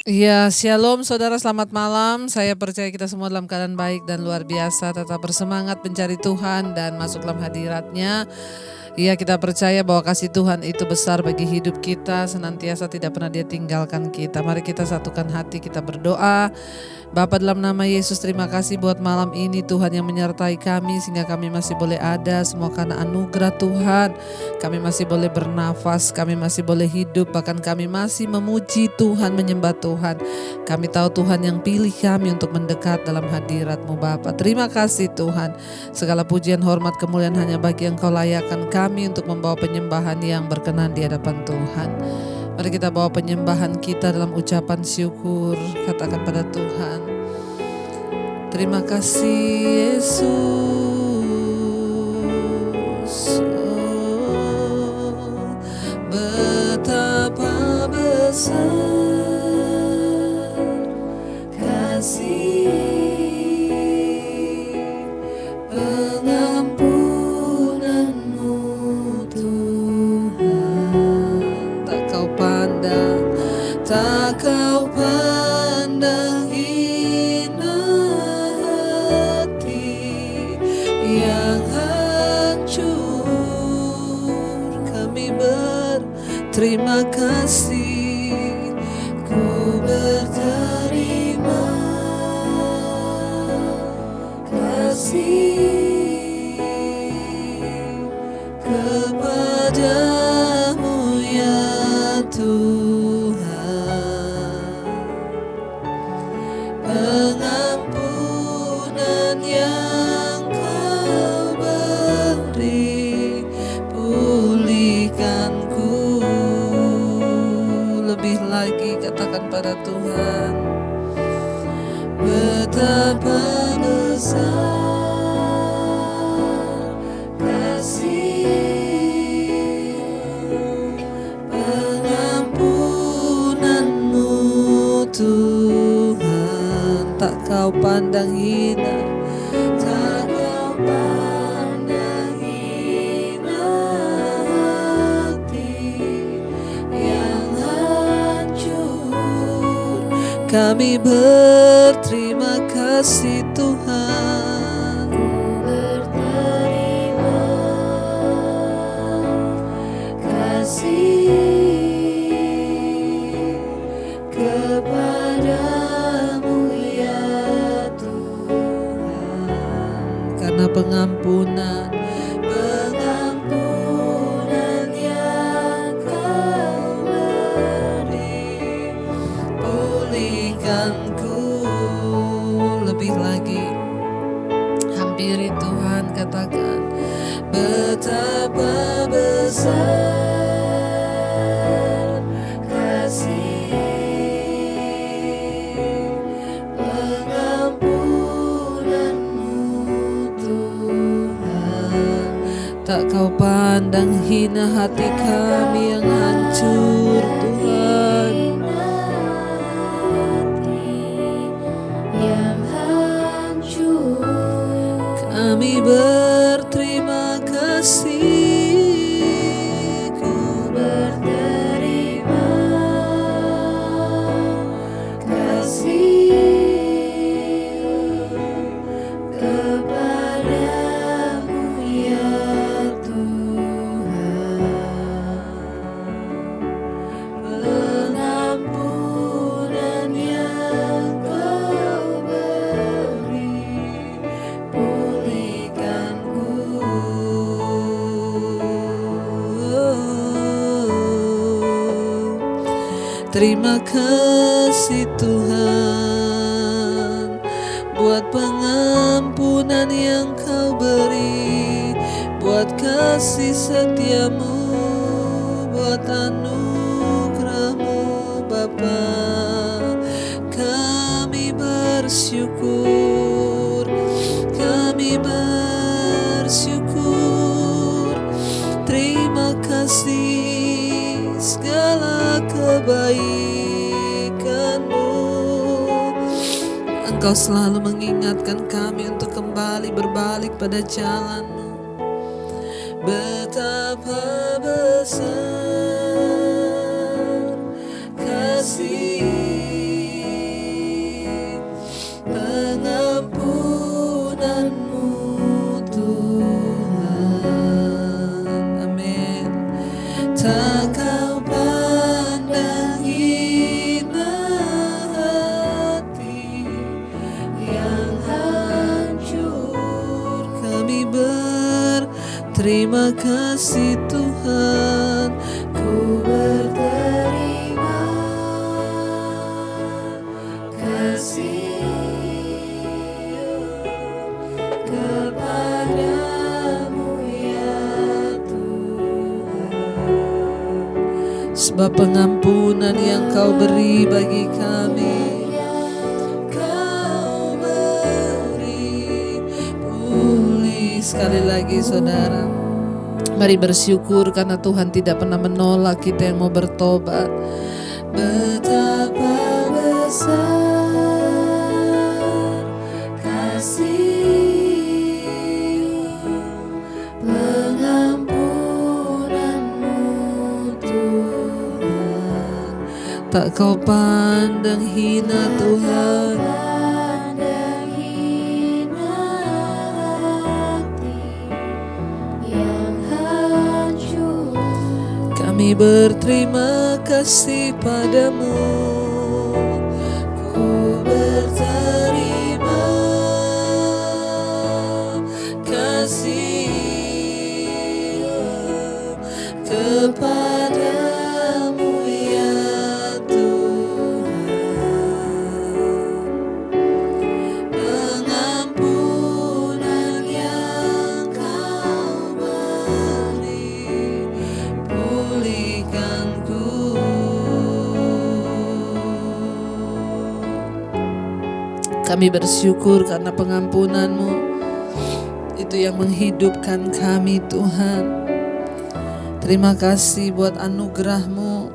Iya, shalom saudara, selamat malam. Saya percaya kita semua dalam keadaan baik dan luar biasa. Tetap bersemangat mencari Tuhan dan masuk dalam hadirat-Nya. Iya, kita percaya bahwa kasih Tuhan itu besar bagi hidup kita, senantiasa tidak pernah Dia tinggalkan kita. Mari kita satukan hati, kita berdoa. Bapa, dalam nama Yesus, terima kasih buat malam ini Tuhan yang menyertai kami sehingga kami masih boleh ada, semua karena anugerah Tuhan. Kami masih boleh bernafas, kami masih boleh hidup, bahkan kami masih memuji Tuhan, menyembah Tuhan. Kami tahu Tuhan yang pilih kami untuk mendekat dalam hadirat-Mu Bapa. Terima kasih Tuhan. Segala pujian, hormat, kemuliaan hanya bagi Engkau layakkan kami untuk membawa penyembahan yang berkenan di hadapan Tuhan. Mari kita bawa penyembahan kita dalam ucapan syukur. Katakan pada Tuhan, terima kasih Yesus. Oh, betapa besar kasih pengampunanmu Tuhan. Tak kau pandang hina hati yang hancur. Kami berterima kasih, ku berterima kasih kepadamu ya Tuhan. Pengampunan yang Kau beri, pulihkanku. Lebih lagi katakan pada Tuhan, betapa besar kasih pengampunanmu Tuhan. Tak kau pandang hina, tak kau pandang hina hati yang hancur. Kami berterima kasih Tuhan, berterima kasih kepadamu ya Tuhan. Karena pengampunan yang Kau beri, pulihkanku. Lebih lagi hampiri Tuhan, katakan, betapa besar kasih pengampunanmu Tuhan. Tak Kau pandang hina hati kami yang hancur Tuhan. Kami berterima kasih, ku berterima kasih kepadamu ya Tuhan. Pengampunan yang Kau beri, pulihkanku. Terima kasih Tuhan buat pengampunan yang Kau beri, buat kasih setiamu, buat anugerah-Mu Bapa. Kami bersyukur, kami bersyukur. Terima kasih segala kebaikan-Mu. Engkau selalu mengingatkan kami untuk kembali berbalik pada jalan-Mu. Betapa besar kasih berterima kasih Tuhan, ku berterima kasih kepadamu ya Tuhan. Sebab pengampunan yang Kau beri bagi kami, sekali lagi saudara, mari bersyukur karena Tuhan tidak pernah menolak kita yang mau bertobat. Betapa besar kasih pengampunanmu Tuhan, tak Kau pandang hina Tuhan. Kami berterima kasih padamu, ku berterima kasih kepadamu ya Tuhan. Pengampunan yang Kau beri, pulihkanku. Kami bersyukur karena pengampunan-Mu itu yang menghidupkan kami Tuhan. Terima kasih buat anugerah-Mu.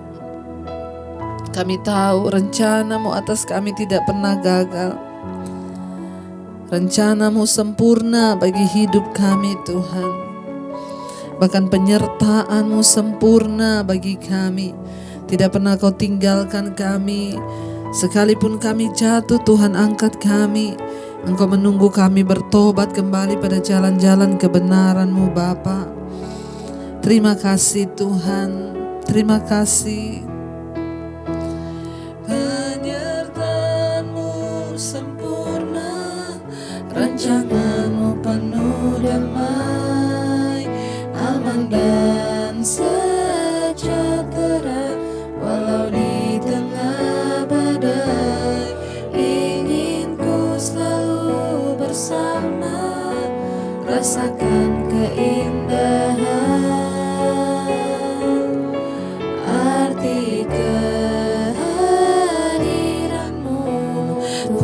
Kami tahu rencana-Mu atas kami tidak pernah gagal. Rencana-Mu sempurna bagi hidup kami Tuhan. Bahkan penyertaan-Mu sempurna bagi kami. Tidak pernah Kau tinggalkan kami. Sekalipun kami jatuh, Tuhan angkat kami. Engkau menunggu kami bertobat kembali pada jalan-jalan kebenaran-Mu Bapa. Terima kasih Tuhan. Terima kasih. Penyertaan-Mu sempurna, rancangan-Mu penuh damai, aman dan sejahtera walau di tengah badai. Ingin ku selalu bersama, rasakan keindahan arti kehadiran-Mu,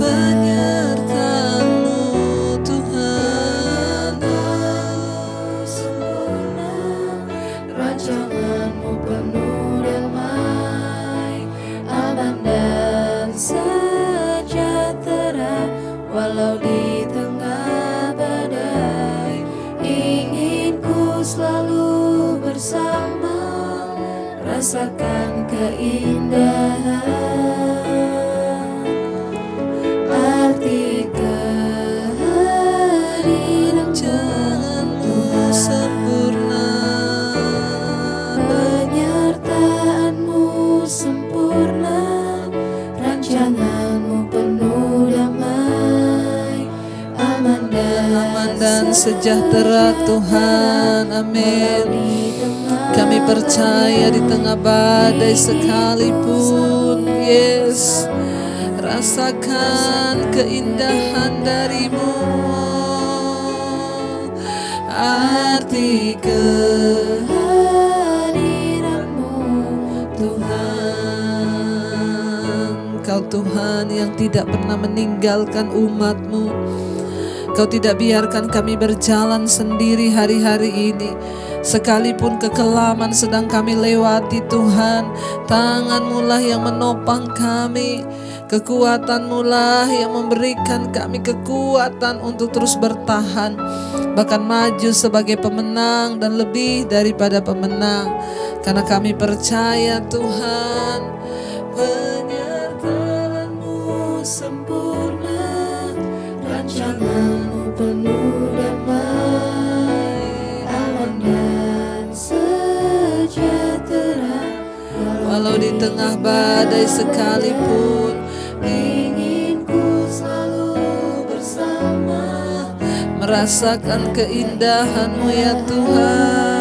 penyertaan-Mu Tuhan. Sempurna, rancangan-Mu penuh damai, aman dan sejahtera walau di tengah badai. Ingin ku selalu bersama, rasakan keindahan arti kehadiran-Mu sempurna. Penyertaan-Mu sempurna, rancangan-Mu penuh damai, aman dan sejahtera Tuhan. Amin. Kami percaya di tengah badai sekalipun, yes, rasakan keindahan dari-Mu, arti kehadiran-Mu Tuhan. Kau Tuhan yang tidak pernah meninggalkan umat-Mu. Kau tidak biarkan kami berjalan sendiri hari-hari ini. Sekalipun kekelaman sedang kami lewati Tuhan, tangan-Mu lah yang menopang kami. Kekuatan-Mu lah yang memberikan kami kekuatan untuk terus bertahan, bahkan maju sebagai pemenang dan lebih daripada pemenang. Karena kami percaya Tuhan, penyertaan-Mu sempurna, rancangan-Mu penuh damai, aman dan sejahtera walau di tengah badai sekalipun. Ingin ku selalu bersama, merasakan keindahan-Mu ya Tuhan.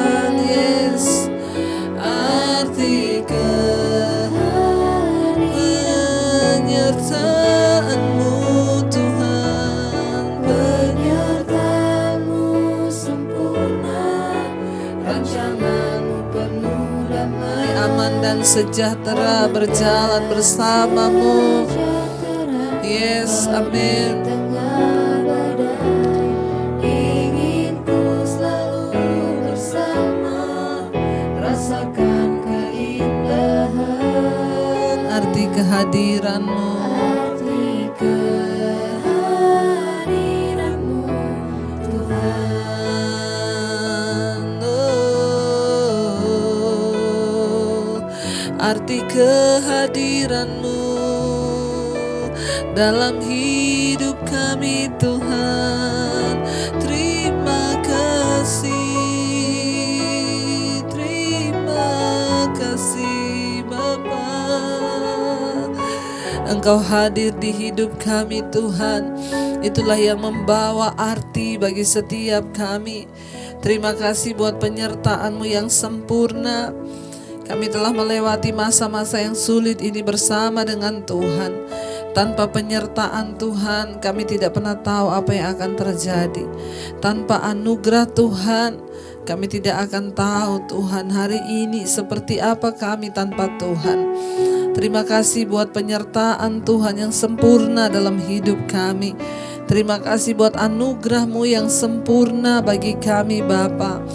dengan sejahtera berjalan bersamamu. Yes, amin. Ingin ku selalu bersama, rasakan keindahan Arti kehadiranmu, arti kehadiranmu Tuhan. arti kehadiranmu dalam hidup kami Tuhan. Terima kasih Bapa. Engkau hadir di hidup kami Tuhan. Itulah yang membawa arti bagi setiap kami. Terima kasih buat penyertaan-Mu yang sempurna. Kami telah melewati masa-masa yang sulit ini bersama dengan Tuhan. Tanpa penyertaan Tuhan, kami tidak pernah tahu apa yang akan terjadi. Tanpa anugerah Tuhan, kami tidak akan tahu Tuhan hari ini seperti apa kami tanpa Tuhan. Terima kasih buat penyertaan Tuhan yang sempurna dalam hidup kami. Terima kasih buat anugerah-Mu yang sempurna bagi kami Bapa.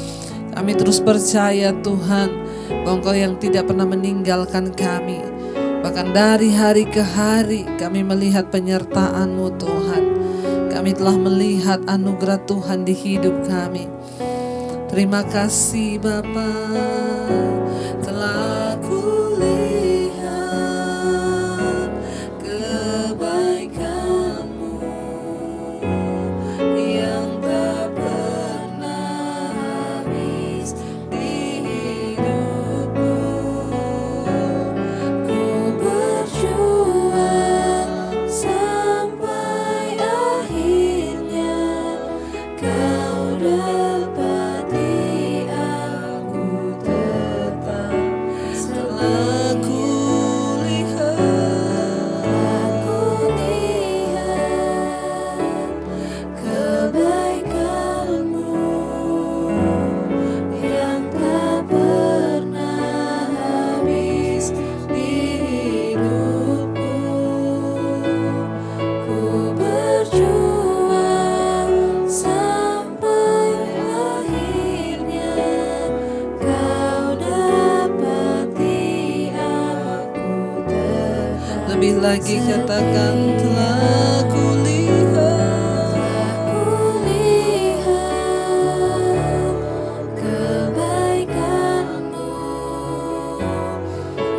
Kami terus percaya Tuhan bahwa Engkau yang tidak pernah meninggalkan kami. Bahkan dari hari ke hari kami melihat penyertaan-Mu Tuhan. Kami telah melihat anugerah Tuhan di hidup kami. Terima kasih Bapa. Telah kulihat kebaikan-Mu yang tak pernah habis di hidupku. Ku berjuang sampai akhirnya Kau dapati aku tetap. Setelah kulihat kebaikan-Mu yang tak pernah habis di hidupku. Ku berjuang sampai akhirnya Kau dapati aku tetap. lebih lagi katakan telah kulihat Kulihat kebaikan-Mu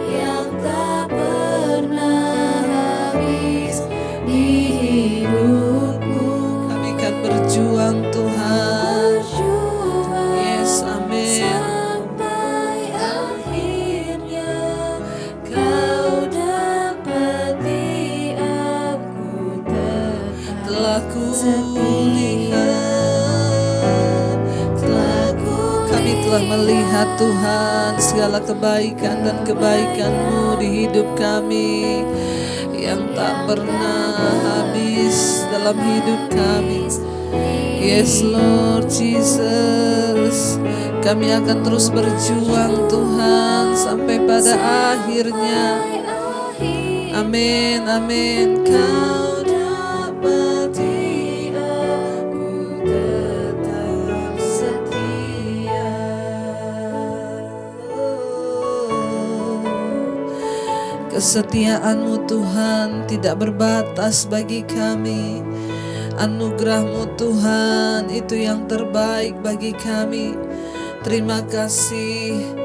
yang tak pernah habis di hidupku. kami akan berjuang Tuhan. Berjuang Yes, amin. sampai akhirnya Kau dapati aku tetap. Telah kami telah melihat Tuhan segala kebaikan dan kebaikan-Mu di hidup kami yang tak pernah habis dalam hidup kami. Yes Lord Jesus, kami akan terus berjuang Tuhan sampai pada akhirnya. Amin, amin. Kau dapati aku tetap setia. Kesetiaan-Mu Tuhan tidak berbatas bagi kami. Anugerah-Mu Tuhan itu yang terbaik bagi kami. Terima kasih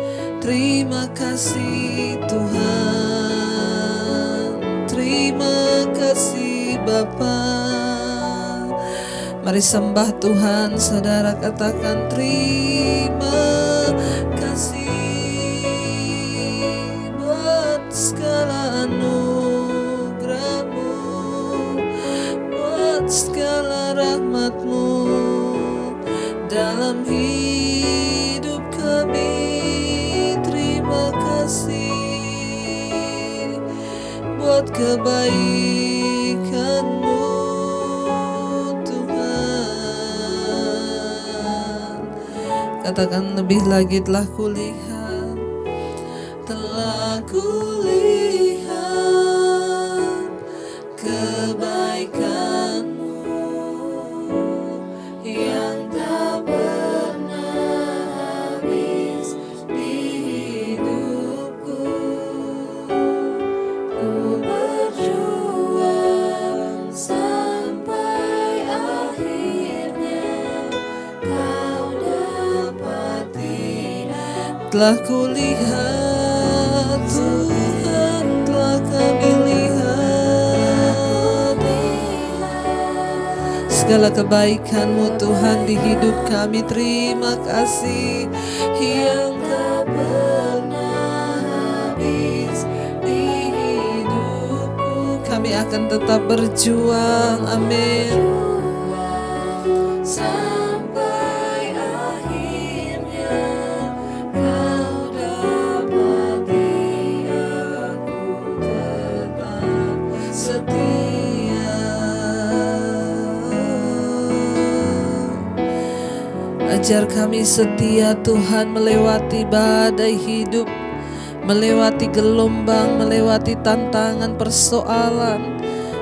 Tuhan. Terima kasih Bapa. Mari sembah Tuhan, saudara, katakan terima kasih buat segala anugerah-Mu, buat segala rahmat-Mu dalam hidup kami. Terima kasih buat kebaikan-Mu Tuhan. Katakan lebih lagi telah kulihat kulihat kebaikan-Mu yang tak pernah habis di hidupku. Ku berjuang sampai akhirnya Kau dapati aku. Telah kulihat Tuhan, telah kami lihat segala kebaikan-Mu Tuhan di hidup kami. Terima kasih yang tak pernah habis di hidupku. Kami akan tetap berjuang, amin. Sampai akhirnya Kau dapati aku tetap setia. Ajar kami setia Tuhan melewati badai hidup, melewati gelombang, melewati tantangan persoalan.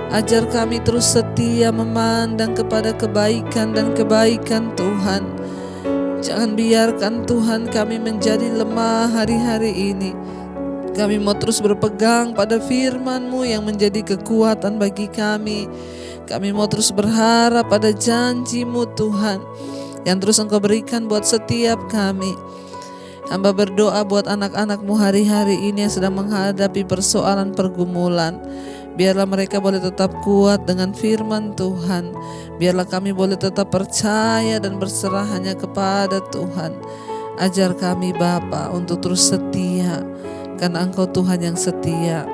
Ajar kami terus setia memandang kepada kebaikan dan kebaikan Tuhan. Jangan biarkan Tuhan kami menjadi lemah hari-hari ini. Kami mau terus berpegang pada firman-Mu yang menjadi kekuatan bagi kami. Kami mau terus berharap pada janji-Mu Tuhan, yang terus Engkau berikan buat setiap kami. Hamba berdoa buat anak-anak-Mu hari-hari ini yang sedang menghadapi persoalan pergumulan. Biarlah mereka boleh tetap kuat dengan firman Tuhan. Biarlah kami boleh tetap percaya dan berserah hanya kepada Tuhan. Ajar kami Bapa untuk terus setia, karena Engkau Tuhan yang setia.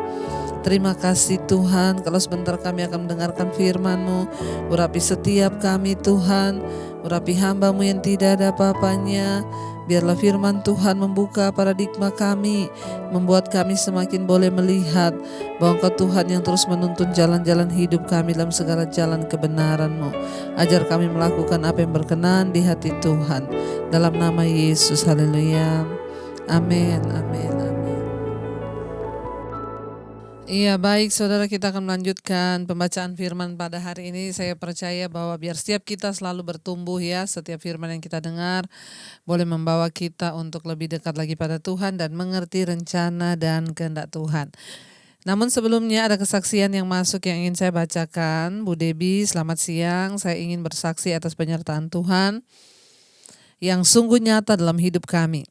Terima kasih Tuhan, kalau sebentar kami akan mendengarkan firman-Mu. Urapi setiap kami Tuhan, urapi hamba-Mu yang tidak ada apa-apanya. Biarlah firman Tuhan membuka paradigma kami, membuat kami semakin boleh melihat bahwa Engkau Tuhan yang terus menuntun jalan-jalan hidup kami dalam segala jalan kebenaran-Mu. Ajar kami melakukan apa yang berkenan di hati Tuhan. Dalam nama Yesus, haleluya. Amin, amin, amin. Iya, baik saudara, kita akan melanjutkan pembacaan firman pada hari ini. Saya percaya bahwa biar setiap kita selalu bertumbuh ya, setiap firman yang kita dengar boleh membawa kita untuk lebih dekat lagi pada Tuhan dan mengerti rencana dan kehendak Tuhan. Namun sebelumnya ada kesaksian yang masuk yang ingin saya bacakan. Bu Debi, selamat siang. Saya ingin bersaksi atas penyertaan Tuhan yang sungguh nyata dalam hidup kami.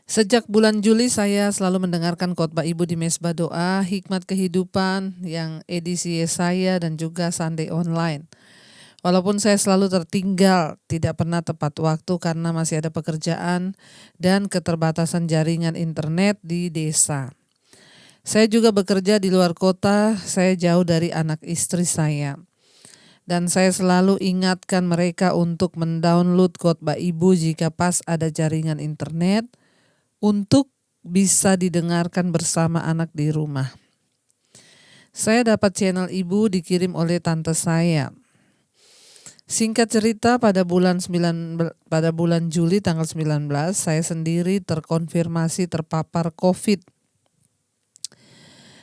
Sejak bulan Juli saya selalu mendengarkan khotbah Ibu di Mesbah Doa, Hikmat Kehidupan yang edisi Yesaya dan juga Sunday Online. Walaupun saya selalu tertinggal, tidak pernah tepat waktu karena masih ada pekerjaan dan keterbatasan jaringan internet di desa. Saya juga bekerja di luar kota, saya jauh dari anak istri saya. Dan saya selalu ingatkan mereka untuk mendownload khotbah Ibu jika pas ada jaringan internet, untuk bisa didengarkan bersama anak di rumah. Saya dapat channel Ibu dikirim oleh tante saya. Singkat cerita, pada bulan Juli tanggal 19, saya sendiri terkonfirmasi terpapar COVID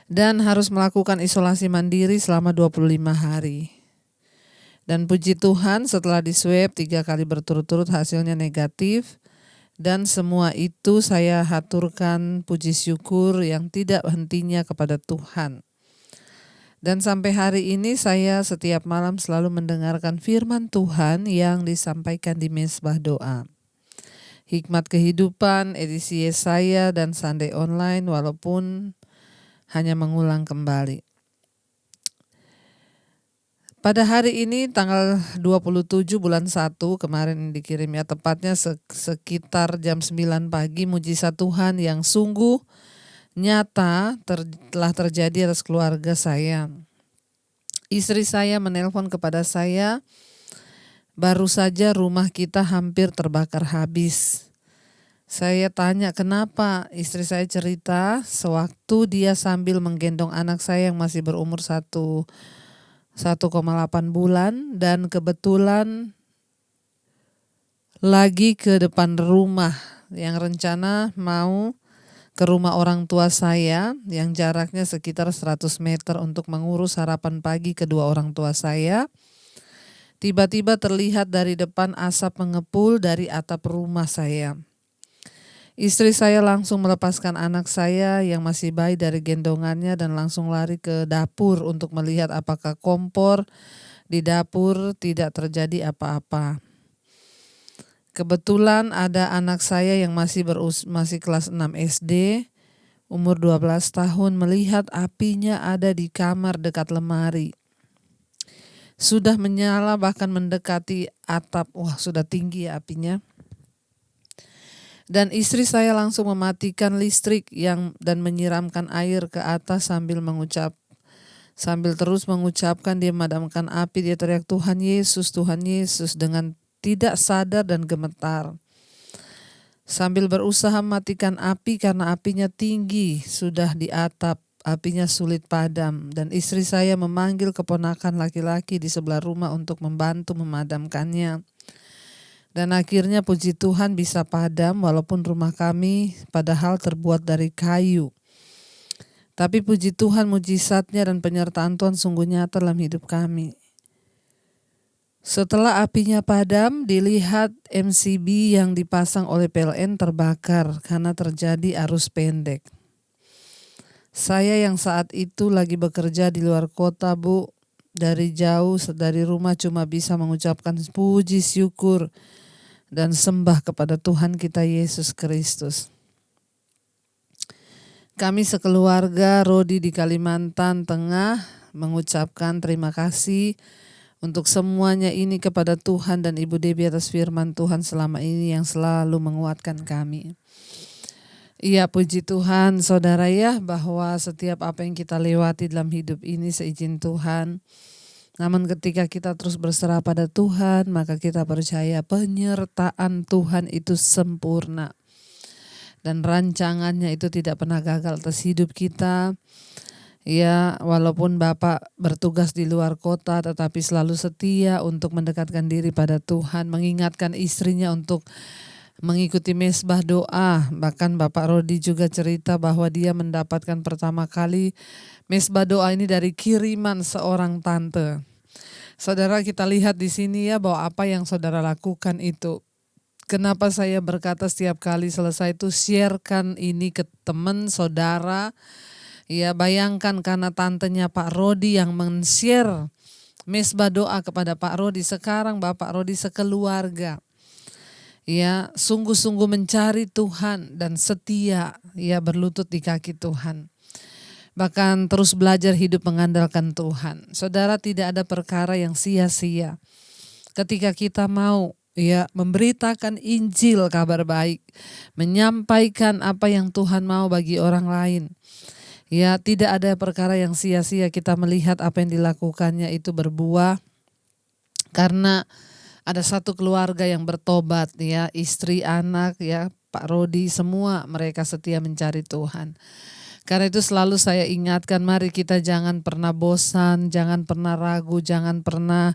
dan harus melakukan isolasi mandiri selama 25 hari. Dan puji Tuhan, setelah diswab 3 kali berturut-turut hasilnya negatif. Dan semua itu saya haturkan puji syukur yang tidak hentinya kepada Tuhan. Dan sampai hari ini saya setiap malam selalu mendengarkan firman Tuhan yang disampaikan di Mesbah Doa. Hikmat Kehidupan, edisi Yesaya dan Sunday Online, walaupun hanya mengulang kembali. Pada hari ini tanggal 27 bulan 1 kemarin dikirim ya, tepatnya sekitar jam 9 pagi, mujizat Tuhan yang sungguh nyata telah terjadi atas keluarga saya. Istri saya menelpon kepada saya, baru saja rumah kita hampir terbakar habis. Saya tanya kenapa, istri saya cerita sewaktu dia sambil menggendong anak saya yang masih berumur 1,8 bulan dan kebetulan lagi ke depan rumah yang rencana mau ke rumah orang tua saya yang jaraknya sekitar 100 meter untuk mengurus sarapan pagi kedua orang tua saya. Tiba-tiba terlihat dari depan asap mengepul dari atap rumah saya. Istri saya langsung melepaskan anak saya yang masih bayi dari gendongannya dan langsung lari ke dapur untuk melihat apakah kompor di dapur tidak terjadi apa-apa. Kebetulan ada anak saya yang masih kelas 6 SD, umur 12 tahun, melihat apinya ada di kamar dekat lemari. Sudah menyala bahkan mendekati atap. Wah, sudah tinggi ya apinya. Dan istri saya langsung mematikan listrik dan menyiramkan air ke atas sambil terus mengucapkan, dia memadamkan api, dia teriak Tuhan Yesus dengan tidak sadar dan gemetar. Sambil berusaha mematikan api karena apinya tinggi, sudah di atap, apinya sulit padam. Dan istri saya memanggil keponakan laki-laki di sebelah rumah untuk membantu memadamkannya. Dan akhirnya puji Tuhan bisa padam walaupun rumah kami padahal terbuat dari kayu. Tapi puji Tuhan mujizatnya dan penyertaan Tuhan sungguh nyata dalam hidup kami. Setelah apinya padam, dilihat MCB yang dipasang oleh PLN terbakar karena terjadi arus pendek. Saya yang saat itu lagi bekerja di luar kota, Bu, dari jauh dari rumah cuma bisa mengucapkan puji syukur dan sembah kepada Tuhan kita Yesus Kristus. Kami sekeluarga Rodi di Kalimantan Tengah mengucapkan terima kasih untuk semuanya ini kepada Tuhan dan Ibu Debbie atas firman Tuhan selama ini yang selalu menguatkan kami. Iya, puji Tuhan saudara ya, bahwa setiap apa yang kita lewati dalam hidup ini seizin Tuhan. Namun ketika kita terus berserah pada Tuhan, maka kita percaya penyertaan Tuhan itu sempurna. Dan rancangannya itu tidak pernah gagal atas hidup kita. Ya, walaupun Bapak bertugas di luar kota tetapi selalu setia untuk mendekatkan diri pada Tuhan, mengingatkan istrinya untuk mengikuti mesbah doa. Bahkan Bapak Rodi juga cerita bahwa dia mendapatkan pertama kali mesbah doa ini dari kiriman seorang tante. Saudara, kita lihat di sini ya bahwa apa yang saudara lakukan itu. Kenapa saya berkata setiap kali selesai itu sharekan ini ke teman, saudara. Ya, bayangkan karena tantenya Pak Rodi yang men-share mesbah doa kepada Pak Rodi. Sekarang Bapak Rodi sekeluarga ya sungguh-sungguh mencari Tuhan dan setia ya berlutut di kaki Tuhan. Bahkan terus belajar hidup mengandalkan Tuhan. Saudara, tidak ada perkara yang sia-sia ketika kita mau ya memberitakan Injil, kabar baik, menyampaikan apa yang Tuhan mau bagi orang lain. Ya, tidak ada perkara yang sia-sia kita melihat apa yang dilakukannya itu berbuah. Karena ada satu keluarga yang bertobat ya, istri, anak ya, Pak Rodi, semua mereka setia mencari Tuhan. Karena itu selalu saya ingatkan, mari kita jangan pernah bosan, jangan pernah ragu, jangan pernah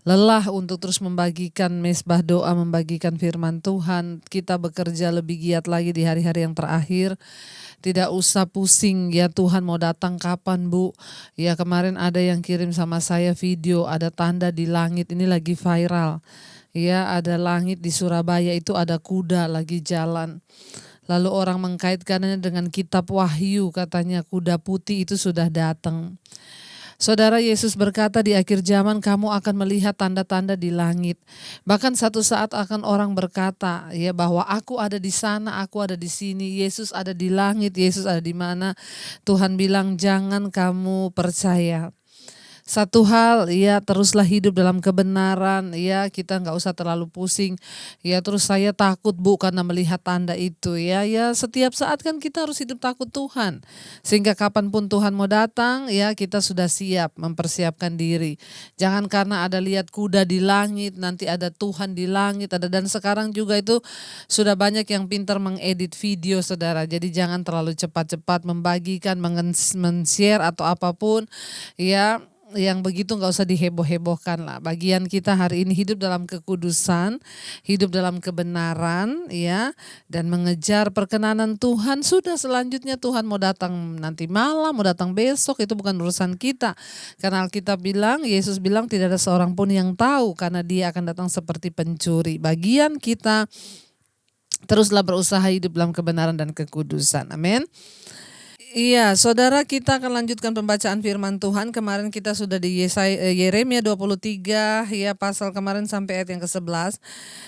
lelah untuk terus membagikan mesbah doa, membagikan firman Tuhan. Kita bekerja lebih giat lagi di hari-hari yang terakhir. Tidak usah pusing ya, Tuhan mau datang kapan, Bu. Ya, kemarin ada yang kirim sama saya video, ada tanda di langit, ini lagi viral. Ya, ada langit di Surabaya itu ada kuda lagi jalan. Lalu orang mengkaitkannya dengan kitab Wahyu, katanya kuda putih itu sudah datang. Saudara, Yesus berkata di akhir zaman kamu akan melihat tanda-tanda di langit. Bahkan satu saat akan orang berkata ya bahwa aku ada di sana, aku ada di sini, Yesus ada di langit, Yesus ada di mana. Tuhan bilang jangan kamu percaya. Satu hal ya, teruslah hidup dalam kebenaran ya, kita nggak usah terlalu pusing ya. Terus saya takut, Bu, karena melihat tanda itu ya. Setiap saat kan kita harus hidup takut Tuhan sehingga kapanpun Tuhan mau datang ya kita sudah siap mempersiapkan diri. Jangan karena ada lihat kuda di langit nanti ada Tuhan di langit ada. Dan sekarang juga itu sudah banyak yang pintar mengedit video, saudara. Jadi jangan terlalu cepat-cepat membagikan, men-share atau apapun ya. yang begitu nggak usah diheboh-hebohkan lah. Bagian kita hari ini hidup dalam kekudusan, hidup dalam kebenaran, ya, dan mengejar perkenanan Tuhan. Sudah, selanjutnya Tuhan mau datang nanti malam, mau datang besok, itu bukan urusan kita. Karena Alkitab bilang, Yesus bilang tidak ada seorang pun yang tahu karena Dia akan datang seperti pencuri. Bagian kita teruslah berusaha hidup dalam kebenaran dan kekudusan. Amin. Iya, saudara, kita akan lanjutkan pembacaan firman Tuhan. Kemarin kita sudah di Yeremia 23, ya, pasal kemarin sampai ayat yang ke-11.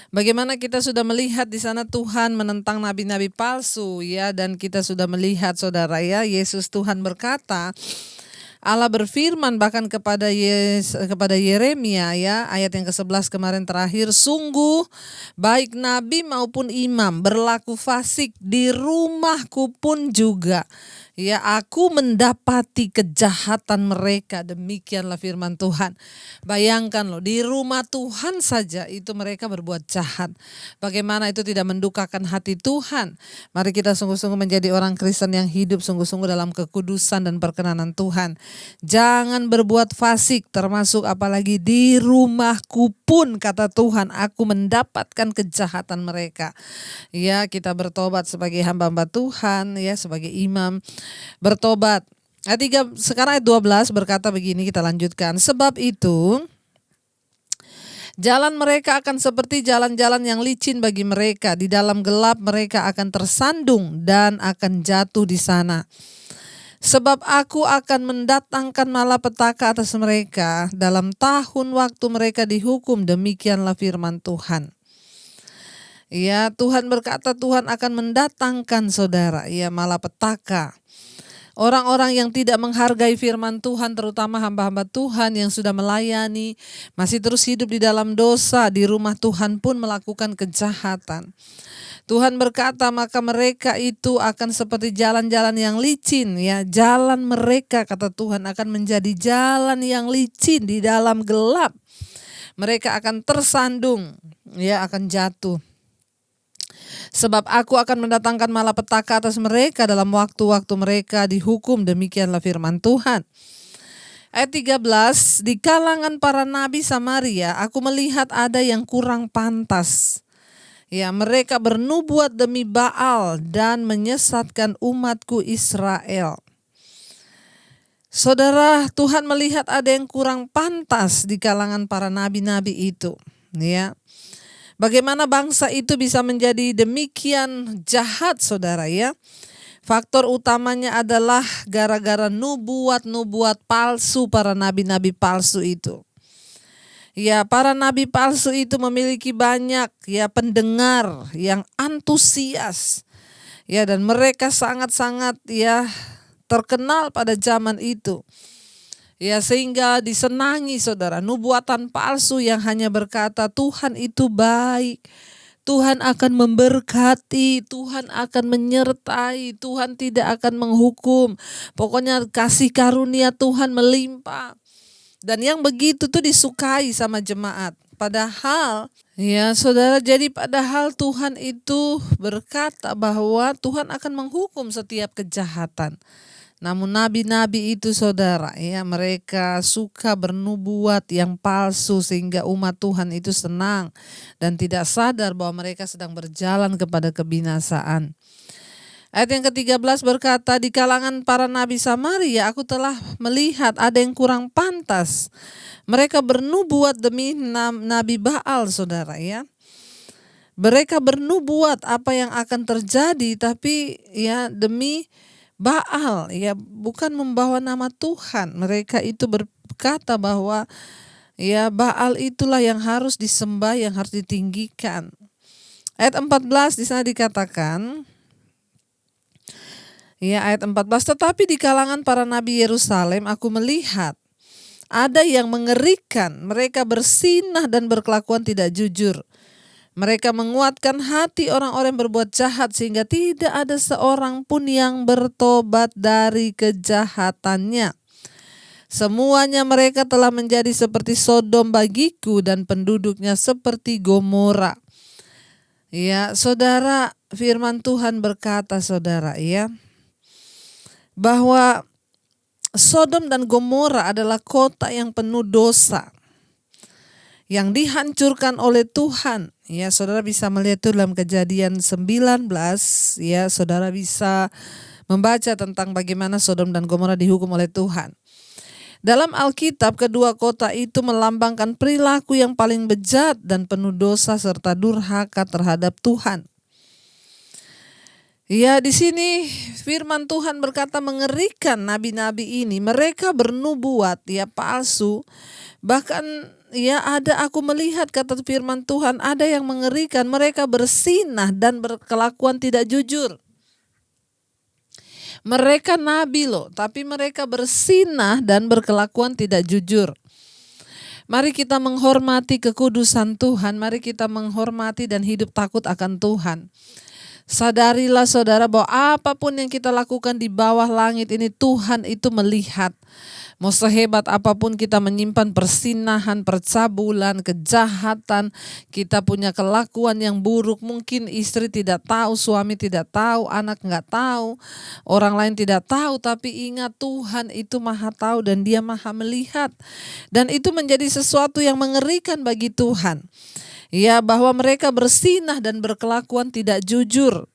Bagaimana kita sudah melihat di sana Tuhan menentang nabi-nabi palsu, ya, dan kita sudah melihat, saudara, ya, Yesus Tuhan berkata, Allah berfirman bahkan kepada Yeremia, ya, ayat yang ke-11 kemarin terakhir, sungguh baik nabi maupun imam berlaku fasik, di rumahku pun juga. Ya, aku mendapati kejahatan mereka. Demikianlah firman Tuhan. Bayangkan loh, di rumah Tuhan saja itu mereka berbuat jahat. Bagaimana itu tidak mendukakan hati Tuhan? Mari kita sungguh-sungguh menjadi orang Kristen yang hidup sungguh-sungguh dalam kekudusan dan perkenanan Tuhan. Jangan berbuat fasik, termasuk apalagi di rumahku pun, kata Tuhan, aku mendapatkan kejahatan mereka. Ya, kita bertobat sebagai hamba-hamba Tuhan, ya, sebagai imam. Bertobat. Sekarang ayat 12 berkata begini, kita lanjutkan. Sebab itu jalan mereka akan seperti jalan-jalan yang licin bagi mereka. Di dalam gelap mereka akan tersandung dan akan jatuh di sana. Sebab aku akan mendatangkan malapetaka atas mereka dalam tahun waktu mereka dihukum. Demikianlah firman Tuhan. Ya, Tuhan berkata Tuhan akan mendatangkan, saudara, ya, malapetaka. Orang-orang yang tidak menghargai firman Tuhan, terutama hamba-hamba Tuhan yang sudah melayani, masih terus hidup di dalam dosa, di rumah Tuhan pun melakukan kejahatan. Tuhan berkata maka mereka itu akan seperti jalan-jalan yang licin, ya, jalan mereka, kata Tuhan, akan menjadi jalan yang licin di dalam gelap. Mereka akan tersandung, ya, akan jatuh. Sebab aku akan mendatangkan malapetaka atas mereka dalam waktu-waktu mereka dihukum. Demikianlah firman Tuhan. Ayat 13, di kalangan para nabi Samaria aku melihat ada yang kurang pantas. Ya, mereka bernubuat demi Baal dan menyesatkan umatku Israel. Saudara, Tuhan melihat ada yang kurang pantas di kalangan para nabi-nabi itu, ya. Bagaimana bangsa itu bisa menjadi demikian jahat, saudara, ya? Faktor utamanya adalah gara-gara nubuat-nubuat palsu para nabi-nabi palsu itu. Ya, para nabi palsu itu memiliki banyak, ya, pendengar yang antusias. Ya, dan mereka sangat-sangat, ya, terkenal pada zaman itu. Ya, sehingga disenangi, saudara, nubuatan palsu yang hanya berkata Tuhan itu baik, Tuhan akan memberkati, Tuhan akan menyertai, Tuhan tidak akan menghukum. Pokoknya kasih karunia Tuhan melimpah. Dan yang begitu tuh disukai sama jemaat. Padahal, ya, saudara, jadi padahal Tuhan itu berkata bahwa Tuhan akan menghukum setiap kejahatan. Namun nabi-nabi itu, saudara, ya, mereka suka bernubuat yang palsu sehingga umat Tuhan itu senang dan tidak sadar bahwa mereka sedang berjalan kepada kebinasaan. Ayat yang ke-13 berkata, di kalangan para nabi Samaria aku telah melihat ada yang kurang pantas. Mereka bernubuat demi nabi Baal, saudara, ya. Mereka bernubuat apa yang akan terjadi, tapi, ya, demi Baal, ya, bukan membawa nama Tuhan. Mereka itu berkata bahwa, ya, Baal itulah yang harus disembah, yang harus ditinggikan. Ayat 14 di sana dikatakan, ya, ayat 14, tetapi di kalangan para nabi Yerusalem aku melihat ada yang mengerikan. Mereka bersinah dan berkelakuan tidak jujur. Mereka menguatkan hati orang-orang yang berbuat jahat sehingga tidak ada seorang pun yang bertobat dari kejahatannya. Semuanya mereka telah menjadi seperti Sodom bagiku dan penduduknya seperti Gomora. Ya, saudara, firman Tuhan berkata, saudara, ya, bahwa Sodom dan Gomora adalah kota yang penuh dosa, yang dihancurkan oleh Tuhan. Ya, saudara bisa melihat itu dalam Kejadian 19, ya, saudara bisa membaca tentang bagaimana Sodom dan Gomora dihukum oleh Tuhan. Dalam Alkitab, kedua kota itu melambangkan perilaku yang paling bejat dan penuh dosa serta durhaka terhadap Tuhan. Ya, di sini firman Tuhan berkata mengerikan nabi-nabi ini. Mereka bernubuat, ya, palsu. Bahkan ya aku melihat, kata firman Tuhan, ada yang mengerikan. Mereka bersinah dan berkelakuan tidak jujur. Mereka nabi loh, tapi mereka bersinah dan berkelakuan tidak jujur. Mari kita menghormati kekudusan Tuhan. Mari kita menghormati dan hidup takut akan Tuhan. Sadarilah saudara bahwa apapun yang kita lakukan di bawah langit ini, Tuhan itu melihat. Mau sehebat apapun kita menyimpan persinahan, percabulan, kejahatan, kita punya kelakuan yang buruk, mungkin istri tidak tahu, suami tidak tahu, anak nggak tahu, orang lain tidak tahu, tapi ingat Tuhan itu maha tahu dan Dia maha melihat. Dan itu menjadi sesuatu yang mengerikan bagi Tuhan. Ya, bahwa mereka bersinah dan berkelakuan tidak jujur.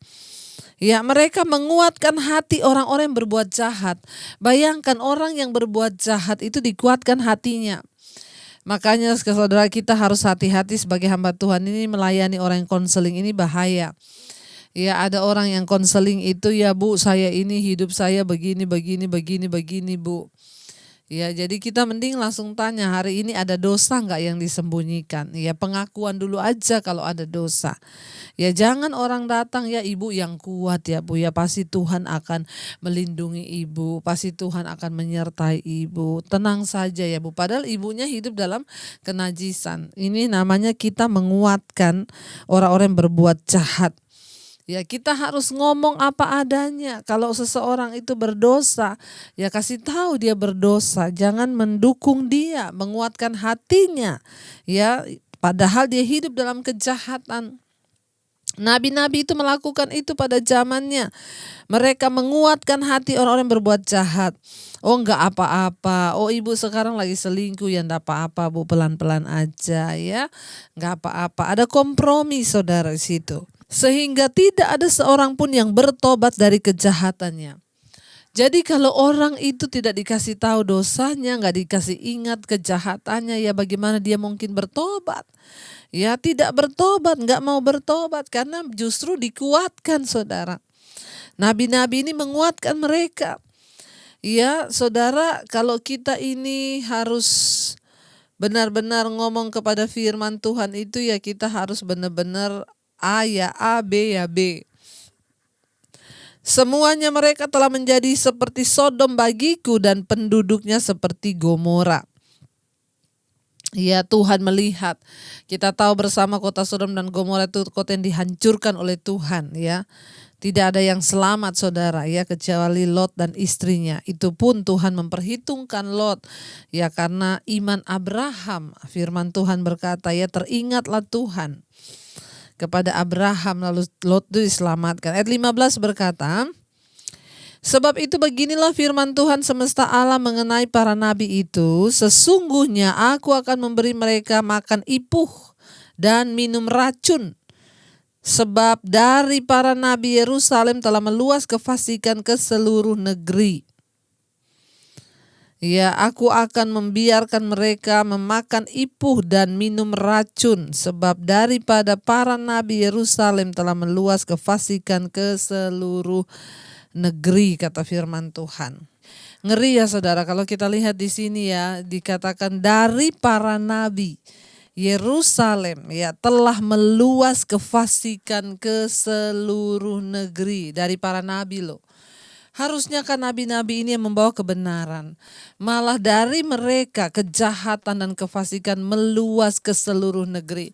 Ya, mereka menguatkan hati orang-orang yang berbuat jahat. Bayangkan orang yang berbuat jahat itu dikuatkan hatinya. Makanya saudara, kita harus hati-hati sebagai hamba Tuhan ini melayani orang yang konseling ini bahaya. Ya, ada orang yang konseling itu, ya Bu, saya ini hidup saya begini Bu. Ya, jadi kita mending langsung tanya, hari ini ada dosa enggak yang disembunyikan? Ya, pengakuan dulu aja kalau ada dosa. Ya, jangan orang datang, ya Ibu yang kuat ya Bu, ya pasti Tuhan akan melindungi Ibu, pasti Tuhan akan menyertai Ibu. Tenang saja ya Bu, padahal ibunya hidup dalam kenajisan. Ini namanya kita menguatkan orang-orang yang berbuat jahat. Ya, kita harus ngomong apa adanya. Kalau seseorang itu berdosa, ya kasih tahu dia berdosa, jangan mendukung dia, menguatkan hatinya. Ya, padahal dia hidup dalam kejahatan. Nabi-nabi itu melakukan itu pada zamannya. Mereka menguatkan hati orang-orang yang berbuat jahat. Oh, enggak apa-apa. Oh, ibu sekarang lagi selingkuh, ya enggak apa-apa Bu, pelan-pelan aja ya. Enggak apa-apa. Ada kompromi saudara di situ. Sehingga tidak ada seorang pun yang bertobat dari kejahatannya. Jadi kalau orang itu tidak dikasih tahu dosanya, nggak dikasih ingat kejahatannya, ya bagaimana dia mungkin bertobat? Ya tidak bertobat, nggak mau bertobat karena justru dikuatkan saudara. Nabi-nabi ini menguatkan mereka. Ya saudara, kalau kita ini harus benar-benar ngomong kepada firman Tuhan itu, ya kita harus benar-benar A ya A, B ya B. Semuanya mereka telah menjadi seperti Sodom bagiku dan penduduknya seperti Gomora. Ya, Tuhan melihat. Kita tahu bersama kota Sodom dan Gomora itu kota yang dihancurkan oleh Tuhan ya. Tidak ada yang selamat saudara ya, kecuali Lot dan istrinya. Itu pun Tuhan memperhitungkan Lot ya, karena iman Abraham. Firman Tuhan berkata, ya teringatlah Tuhan kepada Abraham, lalu Lot diselamatkan. Ayat 15 berkata, sebab itu beginilah firman Tuhan semesta alam mengenai para nabi itu, sesungguhnya aku akan memberi mereka makan ipuh dan minum racun. Sebab dari para nabi Yerusalem telah meluas kefasikan ke seluruh negeri. Ya, aku akan membiarkan mereka memakan ipuh dan minum racun, sebab daripada para nabi Yerusalem telah meluas kefasikan ke seluruh negeri, kata firman Tuhan. Ngeri ya saudara, kalau kita lihat di sini ya, dikatakan dari para nabi Yerusalem ya telah meluas kefasikan ke seluruh negeri. Dari para nabi loh. Harusnya kan nabi-nabi ini yang membawa kebenaran. Malah dari mereka kejahatan dan kefasikan meluas ke seluruh negeri.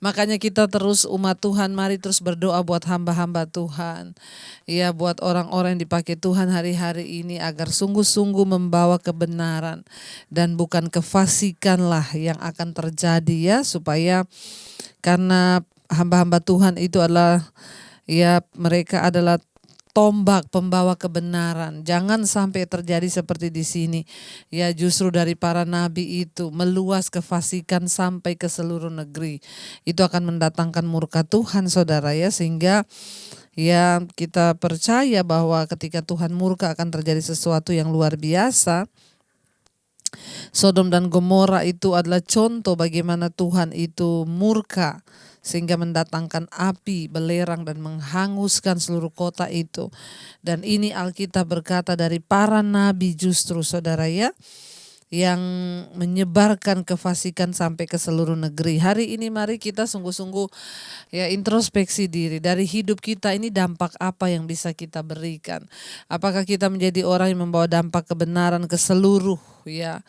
Makanya kita terus umat Tuhan, mari terus berdoa buat hamba-hamba Tuhan. Ya, buat orang-orang yang dipakai Tuhan hari-hari ini agar sungguh-sungguh membawa kebenaran. Dan bukan kefasikan lah yang akan terjadi ya. Supaya karena hamba-hamba Tuhan itu adalah, ya mereka adalah tombak pembawa kebenaran. Jangan sampai terjadi seperti di sini. Ya, justru dari para nabi itu meluas kefasikan sampai ke seluruh negeri. Itu akan mendatangkan murka Tuhan, saudara ya, sehingga ya kita percaya bahwa ketika Tuhan murka akan terjadi sesuatu yang luar biasa. Sodom dan Gomora itu adalah contoh bagaimana Tuhan itu murka sehingga mendatangkan api, belerang dan menghanguskan seluruh kota itu. Dan ini Alkitab berkata dari para nabi justru, saudara ya, yang menyebarkan kefasikan sampai ke seluruh negeri. Hari ini mari kita sungguh-sungguh ya introspeksi diri. Dari hidup kita ini dampak apa yang bisa kita berikan? Apakah kita menjadi orang yang membawa dampak kebenaran ke seluruh ya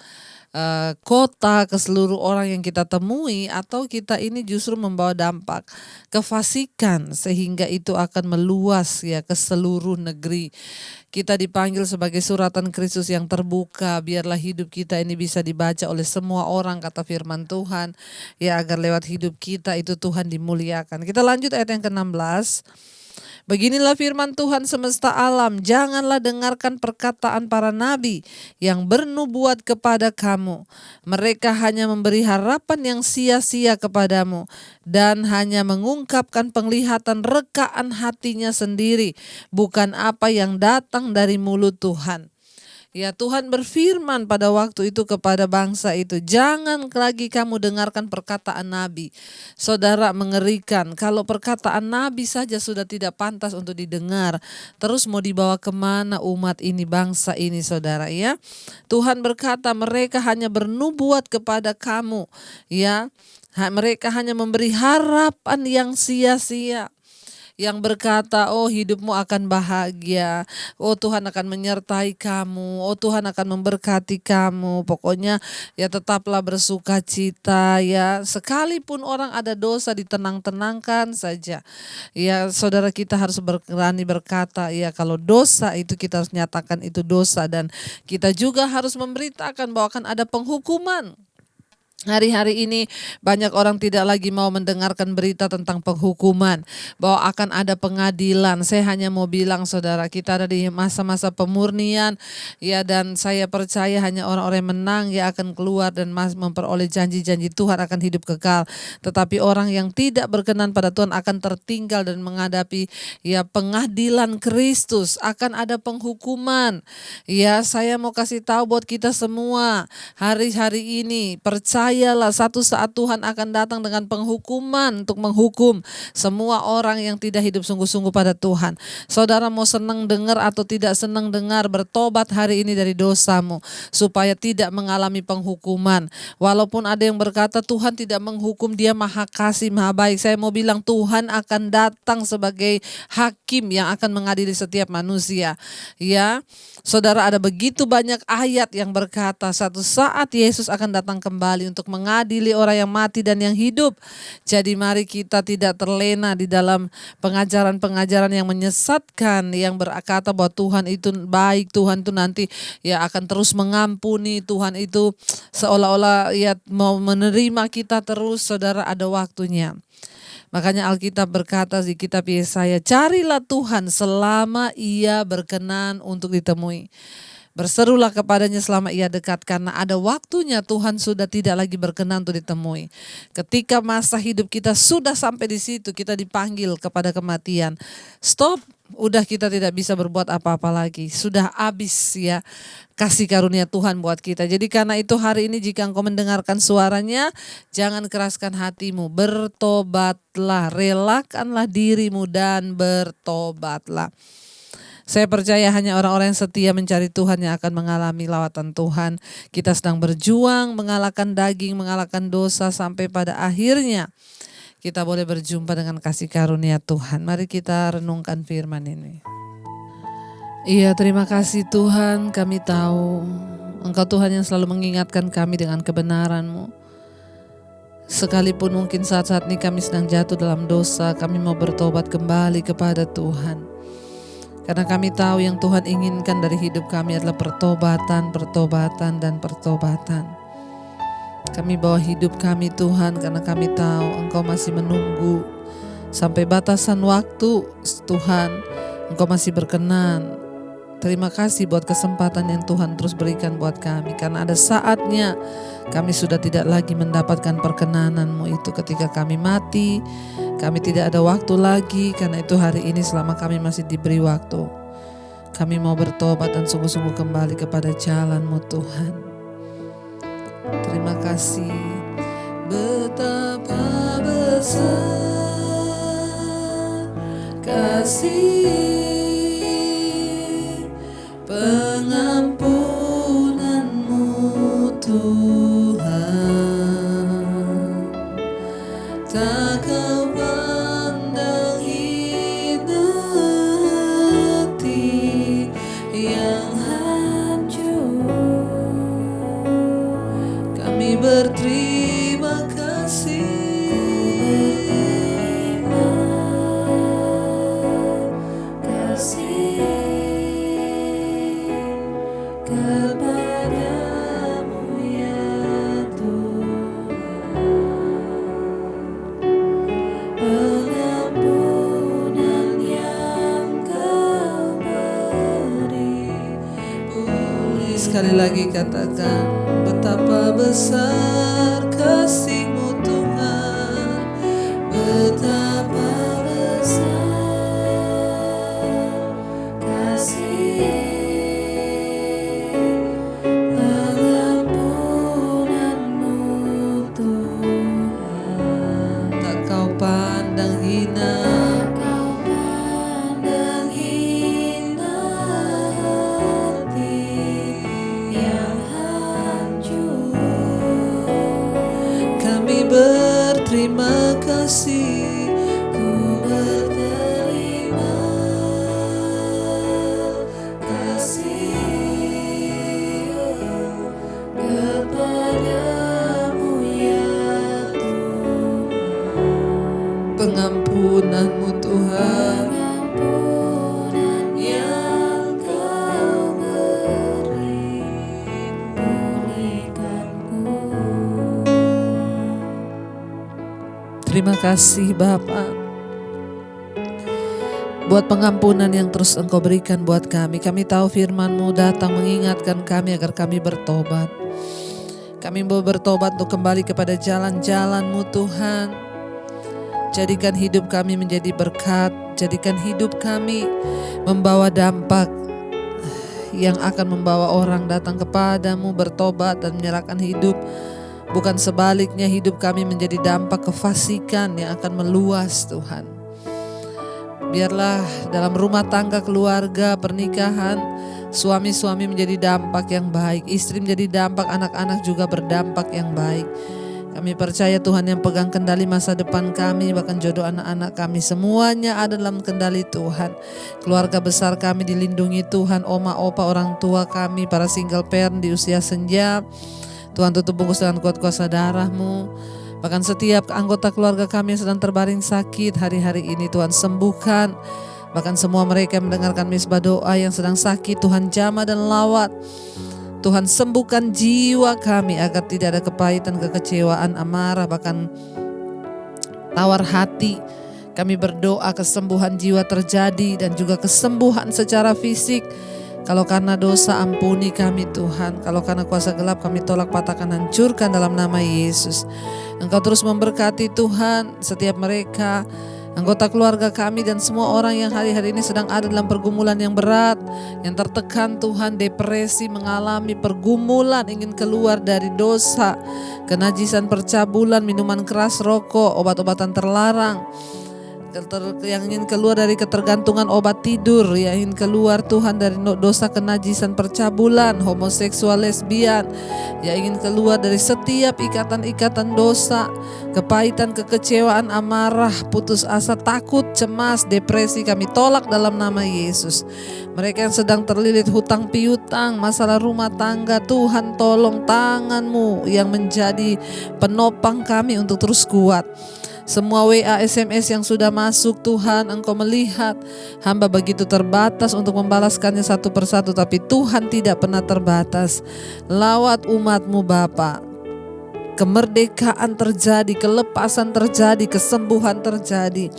kota, ke seluruh orang yang kita temui, atau kita ini justru membawa dampak kefasikan sehingga itu akan meluas ya ke seluruh negeri. Kita dipanggil sebagai suratan Kristus yang terbuka, biarlah hidup kita ini bisa dibaca oleh semua orang, kata firman Tuhan, ya agar lewat hidup kita itu Tuhan dimuliakan. Kita lanjut ayat yang ke-16. Beginilah firman Tuhan semesta alam, janganlah dengarkan perkataan para nabi yang bernubuat kepada kamu. Mereka hanya memberi harapan yang sia-sia kepadamu dan hanya mengungkapkan penglihatan rekaan hatinya sendiri, bukan apa yang datang dari mulut Tuhan. Ya, Tuhan berfirman pada waktu itu kepada bangsa itu, jangan lagi kamu dengarkan perkataan nabi. Saudara, mengerikan kalau perkataan nabi saja sudah tidak pantas untuk didengar. Terus mau dibawa kemana umat ini, bangsa ini, saudara ya. Tuhan berkata mereka hanya bernubuat kepada kamu. Ya, mereka hanya memberi harapan yang sia-sia. Yang berkata, oh hidupmu akan bahagia, oh Tuhan akan menyertai kamu, oh Tuhan akan memberkati kamu, pokoknya ya tetaplah bersuka cita ya. Sekalipun orang ada dosa ditenang-tenangkan saja. Ya saudara, kita harus berani berkata ya kalau dosa itu kita harus nyatakan itu dosa, dan kita juga harus memberitakan bahwa akan ada penghukuman. Hari-hari ini banyak orang tidak lagi mau mendengarkan berita tentang penghukuman, bahwa akan ada pengadilan. Saya hanya mau bilang saudara, kita ada di masa-masa pemurnian ya, dan saya percaya hanya orang-orang yang menang ya akan keluar dan memperoleh janji-janji Tuhan akan hidup kekal. Tetapi orang yang tidak berkenan pada Tuhan akan tertinggal dan menghadapi ya pengadilan Kristus, akan ada penghukuman. Ya, saya mau kasih tahu buat kita semua, hari-hari ini percayalah satu saat Tuhan akan datang dengan penghukuman untuk menghukum semua orang yang tidak hidup sungguh-sungguh pada Tuhan. Saudara mau senang dengar atau tidak senang dengar, bertobat hari ini dari dosamu supaya tidak mengalami penghukuman. Walaupun ada yang berkata Tuhan tidak menghukum, Dia Maha Kasih, Maha Baik. Saya mau bilang Tuhan akan datang sebagai hakim yang akan mengadili setiap manusia. Ya, saudara, ada begitu banyak ayat yang berkata satu saat Yesus akan datang kembali untuk mengadili orang yang mati dan yang hidup. Jadi mari kita tidak terlena di dalam pengajaran-pengajaran yang menyesatkan, yang berkata bahwa Tuhan itu baik, Tuhan itu nanti ya akan terus mengampuni, Tuhan itu seolah-olah ya mau menerima kita terus. Saudara, ada waktunya. Makanya Alkitab berkata di kitab Yesaya, carilah Tuhan selama Ia berkenan untuk ditemui. Berserulah kepadanya selama Ia dekat, karena ada waktunya Tuhan sudah tidak lagi berkenan untuk ditemui. Ketika masa hidup kita sudah sampai di situ, kita dipanggil kepada kematian. Stop, udah kita tidak bisa berbuat apa-apa lagi. Sudah habis ya kasih karunia Tuhan buat kita. Jadi karena itu hari ini jika engkau mendengarkan suaranya, jangan keraskan hatimu, bertobatlah, relakanlah dirimu dan bertobatlah. Saya percaya hanya orang-orang yang setia mencari Tuhan yang akan mengalami lawatan Tuhan. Kita sedang berjuang mengalahkan daging, mengalahkan dosa, sampai pada akhirnya kita boleh berjumpa dengan kasih karunia Tuhan. Mari kita renungkan firman ini. Iya, terima kasih Tuhan, kami tahu Engkau Tuhan yang selalu mengingatkan kami dengan kebenaran-Mu. Sekalipun mungkin saat-saat ini kami sedang jatuh dalam dosa, kami mau bertobat kembali kepada Tuhan. Karena kami tahu yang Tuhan inginkan dari hidup kami adalah pertobatan, pertobatan, dan pertobatan. Kami bawa hidup kami Tuhan karena kami tahu Engkau masih menunggu sampai batasan waktu Tuhan. Engkau masih berkenan. Terima kasih buat kesempatan yang Tuhan terus berikan buat kami. Karena ada saatnya kami sudah tidak lagi mendapatkan perkenanan-Mu itu ketika kami mati. Kami tidak ada waktu lagi. Karena itu hari ini selama kami masih diberi waktu, kami mau bertobat dan sungguh-sungguh kembali kepada jalan-Mu Tuhan. Terima kasih. Betapa besar kasih pengampunan-Mu Tuhan, tak Kau pandang hina hati yang hancur. Kami berterima kasih. Kepadamu ya Tuhan, pengampunan yang Kau beri. Sekali lagi katakan, betapa besar kasih-Mu Tuhan, betapa besar kasih pengampunan-Mu Tuhan, tak Kau pandang hina. Kau pandang hina hati yang hancur. Kami berterima kasih. Ku berterima kasih kepadamu ya Tuhan, Pengampunan-Mu Tuhan, pengampunan yang Kau beri, pulihkanku. terima kasih Bapa buat pengampunan yang terus Engkau berikan buat kami. Kami tahu firman-Mu datang mengingatkan kami agar kami bertobat. Kami mau bertobat untuk kembali kepada jalan-jalan-Mu Tuhan. Jadikan hidup kami menjadi berkat. Jadikan hidup kami membawa dampak yang akan membawa orang datang kepadamu, bertobat dan menyerahkan hidup. Bukan sebaliknya, hidup kami menjadi dampak kefasikan yang akan meluas Tuhan. Biarlah dalam rumah tangga, keluarga, pernikahan, suami-suami menjadi dampak yang baik, istri menjadi dampak, anak-anak juga berdampak yang baik. Kami percaya Tuhan yang pegang kendali masa depan kami, bahkan jodoh anak-anak kami, semuanya ada dalam kendali Tuhan. Keluarga besar kami dilindungi Tuhan, oma, opa, orang tua kami, para single parent di usia senja, Tuhan tutup bungkus dengan kuat kuasa darah-Mu. Bahkan setiap anggota keluarga kami yang sedang terbaring sakit hari-hari ini Tuhan sembuhkan. Bahkan semua mereka yang mendengarkan misbah doa yang sedang sakit, Tuhan jamah dan lawat. Tuhan sembuhkan jiwa kami agar tidak ada kepahitan, kekecewaan, amarah, bahkan tawar hati. Kami berdoa kesembuhan jiwa terjadi dan juga kesembuhan secara fisik. Kalau karena dosa ampuni kami Tuhan. Kalau karena kuasa gelap kami tolak, patahkan, hancurkan dalam nama Yesus. Engkau terus memberkati Tuhan setiap mereka, anggota keluarga kami dan semua orang yang hari-hari ini sedang ada dalam pergumulan yang berat, yang tertekan Tuhan, depresi, mengalami pergumulan, ingin keluar dari dosa, kenajisan, percabulan, minuman keras, rokok, obat-obatan terlarang, yang ingin keluar dari ketergantungan obat tidur, yang ingin keluar Tuhan dari dosa kenajisan, percabulan, homoseksual, lesbian, yang ingin keluar dari setiap ikatan-ikatan dosa, kepahitan, kekecewaan, amarah, putus asa, takut, cemas, depresi, kami tolak dalam nama Yesus. Mereka yang sedang terlilit hutang piutang, masalah rumah tangga, Tuhan tolong tangan-Mu yang menjadi penopang kami untuk terus kuat. Semua WA, SMS yang sudah masuk Tuhan, Engkau melihat hamba begitu terbatas untuk membalaskannya satu persatu, tapi Tuhan tidak pernah terbatas. Lawat umat-Mu Bapa, kemerdekaan terjadi, kelepasan terjadi, kesembuhan terjadi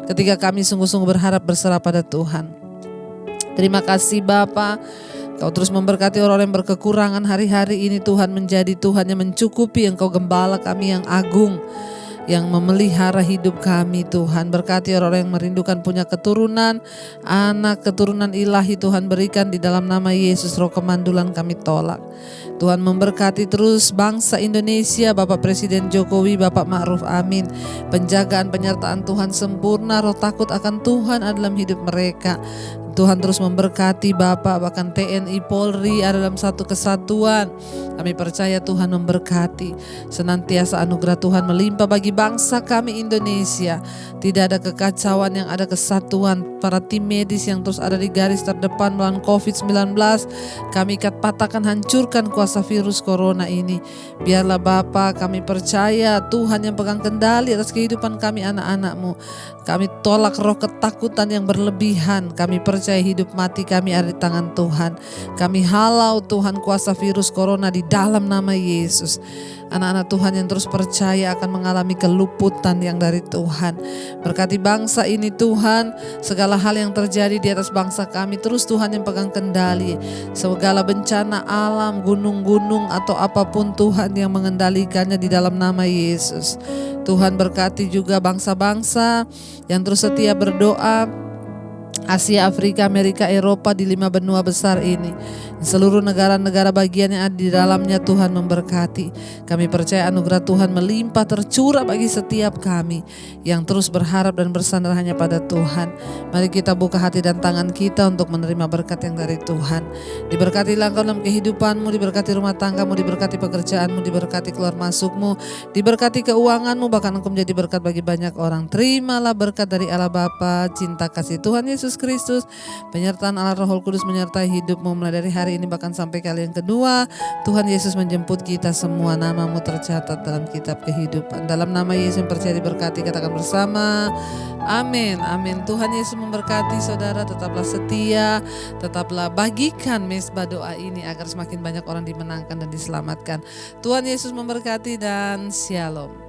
ketika kami sungguh-sungguh berharap berserah pada Tuhan. Terima kasih Bapa, Kau terus memberkati orang-orang yang berkekurangan hari-hari ini. Tuhan, menjadi Tuhan yang mencukupi. Engkau gembala kami yang agung, yang memelihara hidup kami. Tuhan, berkati orang-orang yang merindukan punya keturunan, anak keturunan ilahi. Tuhan, berikan di dalam nama Yesus. Roh kemandulan kami tolak. Tuhan, memberkati terus bangsa Indonesia, Bapak Presiden Jokowi, Bapak Ma'ruf Amin. Penjagaan penyertaan Tuhan sempurna, roh takut akan Tuhan ada dalam hidup mereka. Tuhan terus memberkati Bapak, bahkan TNI Polri ada dalam satu kesatuan. Kami percaya Tuhan memberkati. Senantiasa anugerah Tuhan melimpah bagi bangsa kami Indonesia. Tidak ada kekacauan, yang ada kesatuan. Para tim medis yang terus ada di garis terdepan melawan COVID-19, kami ikat patahkan, hancurkan kuasa virus corona ini. Biarlah Bapak, kami percaya Tuhan yang pegang kendali atas kehidupan kami anak-anak-Mu. Kami tolak roh ketakutan yang berlebihan. Kami percaya hidup mati kami ada di tangan Tuhan. Kami halau Tuhan kuasa virus corona di dalam nama Yesus. Anak-anak Tuhan yang terus percaya akan mengalami keluputan yang dari Tuhan. Berkati bangsa ini Tuhan, segala hal yang terjadi di atas bangsa kami terus Tuhan yang pegang kendali. Segala bencana alam, gunung-gunung atau apapun Tuhan yang mengendalikannya di dalam nama Yesus. Tuhan, berkati juga bangsa-bangsa yang terus setia berdoa, Asia, Afrika, Amerika, Eropa, di 5 benua besar ini. Seluruh negara-negara bagian yang ada di dalamnya Tuhan memberkati. Kami percaya anugerah Tuhan melimpah tercurah bagi setiap kami yang terus berharap dan bersandar hanya pada Tuhan. Mari kita buka hati dan tangan kita untuk menerima berkat yang dari Tuhan. Diberkatilah engkau dalam kehidupanmu, diberkati rumah tanggamu, diberkati pekerjaanmu, diberkati keluar masukmu, diberkati keuanganmu, bahkan engkau menjadi berkat bagi banyak orang. Terimalah berkat dari Allah Bapa, cinta kasih Tuhan Yesus Kristus, penyertaan Allah Roh Kudus menyertai hidupmu mulai dari hari ini bahkan sampai kali yang kedua. Tuhan Yesus menjemput kita semua, namamu tercatat dalam kitab kehidupan. Dalam nama Yesus yang percaya diberkati, katakan bersama, amin, amin. Tuhan Yesus memberkati saudara, tetaplah setia, tetaplah bagikan mesbah doa ini agar semakin banyak orang dimenangkan dan diselamatkan. Tuhan Yesus memberkati dan shalom.